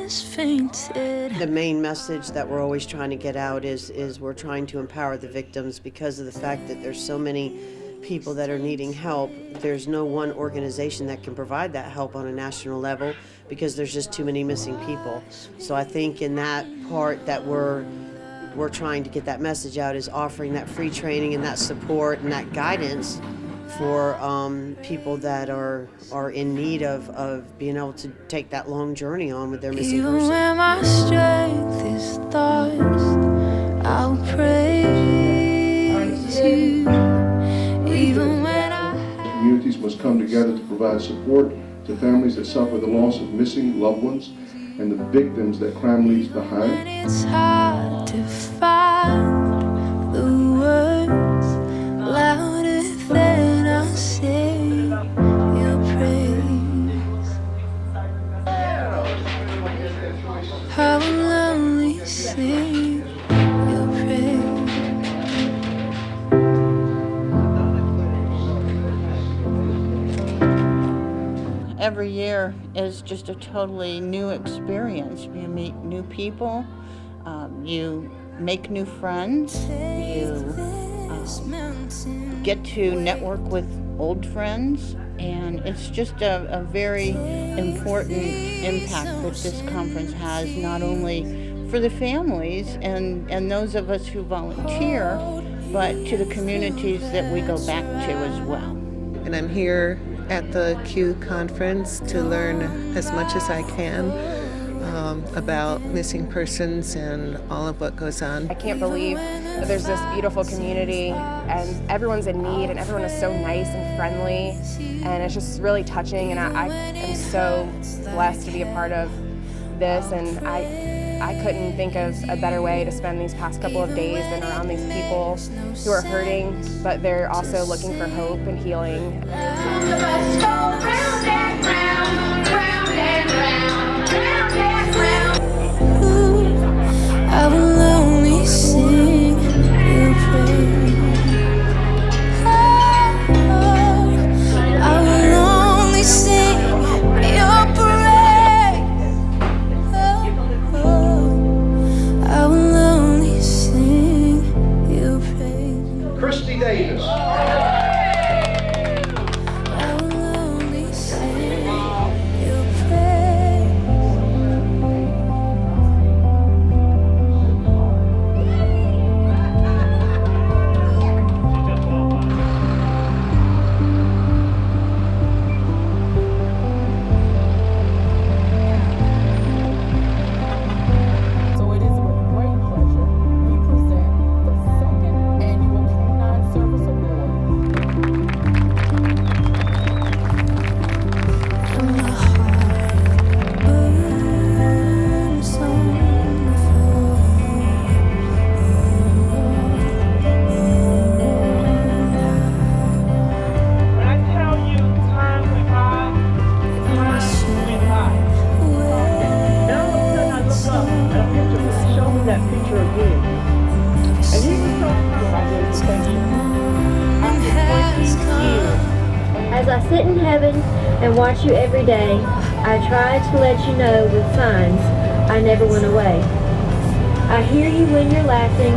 has fainted. The main message that we're always trying to get out is we're trying to empower the victims because of the fact that there's so many people that are needing help. There's no one organization that can provide that help on a national level because there's just too many missing people. So I think in that part that we're trying to get that message out is offering that free training and that support and that guidance for people that are in need of being able to take that long journey on with their missing person. Even when my strength is thirst, I'll praise you. Even when Communities must come together to provide support to families that suffer the loss of missing loved ones and the victims that crime leaves behind. when it's hard to find the words louder than I sing your praise. I will only sing your praise. Every year is just a totally new experience. You meet new people, you make new friends, you get to network with old friends, and it's just a very important impact that this conference has, not only for the families and those of us who volunteer, but to the communities that we go back to as well. And I'm here at the Q conference to learn as much as I can about missing persons and all of what goes on. I can't believe that there's this beautiful community and everyone's in need and everyone is so nice and friendly, and it's just really touching, and I am so blessed to be a part of this, and I couldn't think of a better way to spend these past couple of days than around these people who are hurting, but they're also looking for hope and healing. I will only sing your praise. I will only sing your praise. I will only sing your praise. Christy Davis. I will only sing your praise. So it is with great pleasure we present the second annual Canine Service Award. And my heart burns on the When I tell you time went by, time went by. Now all of a sudden I look up at a picture and show me that picture again. And he was so proud of his attention. After 20 years. As I sit in heaven and watch you every day, I try to let you know with signs I never went away. I hear you when you're laughing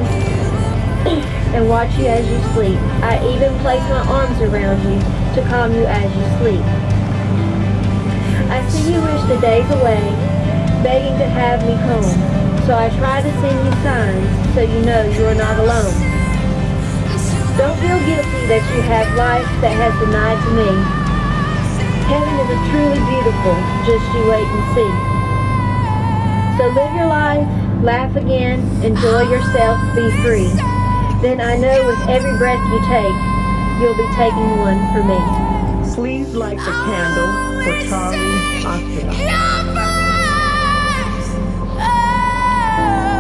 and watch you as you sleep. I even place my arms around you to calm you as you sleep. I see you wish the days away, begging to have me home. So I try to send you signs so you know you are not alone. Don't feel guilty that you have life that has denied to me. Heaven is truly beautiful, just you wait and see. So live your life, laugh again, enjoy yourself, be free. Then I know with every breath you take, you'll be taking one for me. Please light the candle for Charlie Osterman.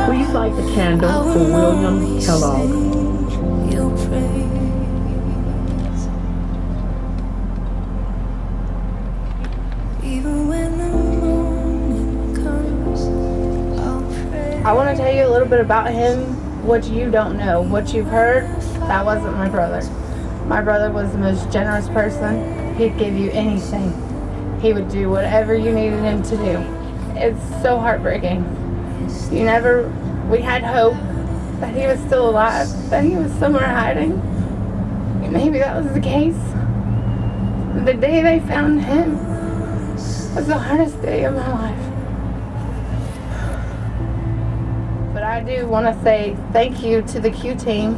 Please light the candle for William Kellogg. your praise. Even when the morning comes, I'll pray. I want to tell you a little bit about him, what you don't know. What you've heard, that wasn't my brother. My brother was the most generous person. He'd give you anything. He would do whatever you needed him to do. It's so heartbreaking. We had hope that he was still alive, that he was somewhere hiding. Maybe that was the case. The day they found him was the hardest day of my life. But I do want to say thank you to the Q team,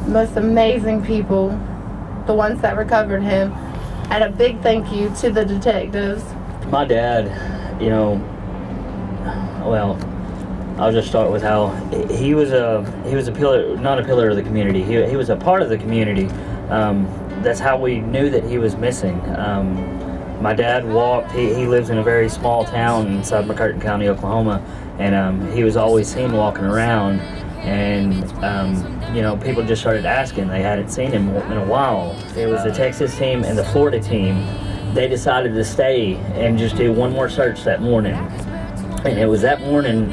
the most amazing people, the ones that recovered him, and a big thank you to the detectives. My dad, well, I'll just start with how he was a pillar, not a pillar of the community. He was a part of the community. That's how we knew that he was missing. My dad walked. He lives in a very small town inside McCurtain County, Oklahoma, and he was always seen walking around. And people just started asking. They hadn't seen him in a while. It was the Texas team and the Florida team. They decided to stay and just do one more search that morning. And it was that morning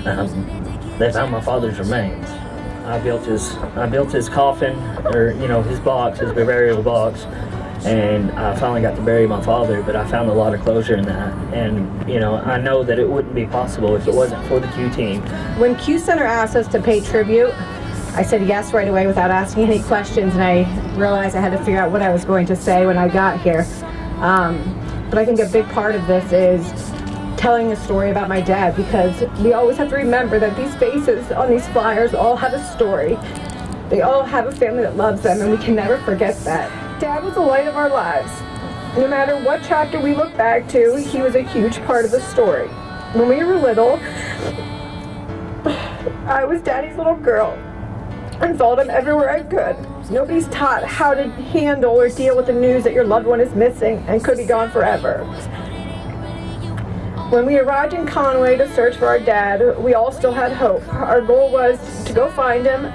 they found my father's remains. I built his coffin, or his box, his burial box, and I finally got to bury my father. But I found a lot of closure in that, and I know that it wouldn't be possible if it wasn't for the Q team. When Q Center asked us to pay tribute, I said yes right away without asking any questions, and I realized I had to figure out what I was going to say when I got here. But I think a big part of this is telling a story about my dad, because we always have to remember that these faces on these flyers all have a story. They all have a family that loves them, and we can never forget that. Dad was the light of our lives. No matter what chapter we look back to, he was a huge part of the story. When we were little, I was Daddy's little girl and followed him everywhere I could. Nobody's taught how to handle or deal with the news that your loved one is missing and could be gone forever. When we arrived in Conway to search for our dad, we all still had hope. Our goal was to go find him,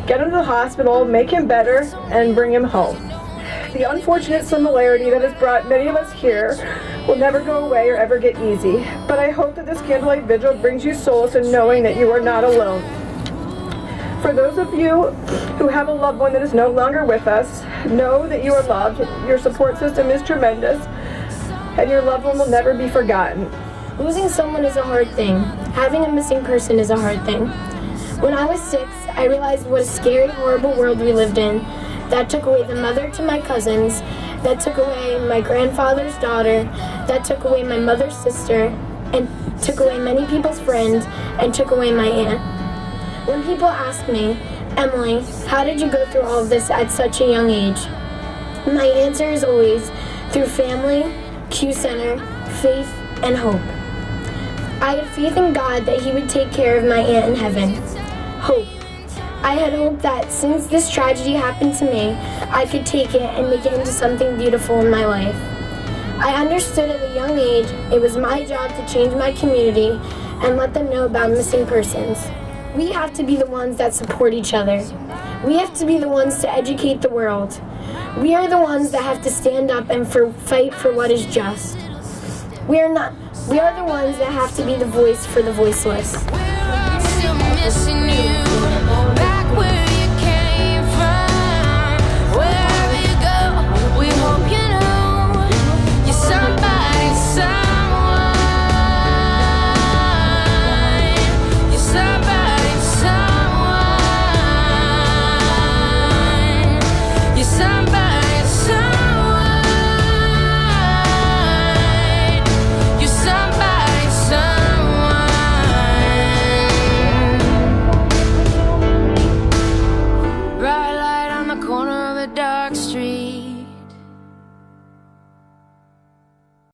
get him to the hospital, make him better, and bring him home. The unfortunate similarity that has brought many of us here will never go away or ever get easy. But I hope that this candlelight vigil brings you solace in knowing that you are not alone. For those of you who have a loved one that is no longer with us, know that you are loved. Your support system is tremendous, and your loved one will never be forgotten. Losing someone is a hard thing. Having a missing person is a hard thing. When I was 6, I realized what a scary, horrible world we lived in. That took away the mother to my cousins. That took away my grandfather's daughter. That took away my mother's sister. And took away many people's friends. And took away my aunt. When people ask me, Emily, how did you go through all of this at such a young age? My answer is always through family, Q Center, faith, and hope. I had faith in God that He would take care of my aunt in heaven. Hope. I had hope that since this tragedy happened to me, I could take it and make it into something beautiful in my life. I understood at a young age it was my job to change my community and let them know about missing persons. We have to be the ones that support each other. We have to be the ones to educate the world. We are the ones that have to stand up and fight for what is just. We are the ones that have to be the voice for the voiceless. We're all still missing you.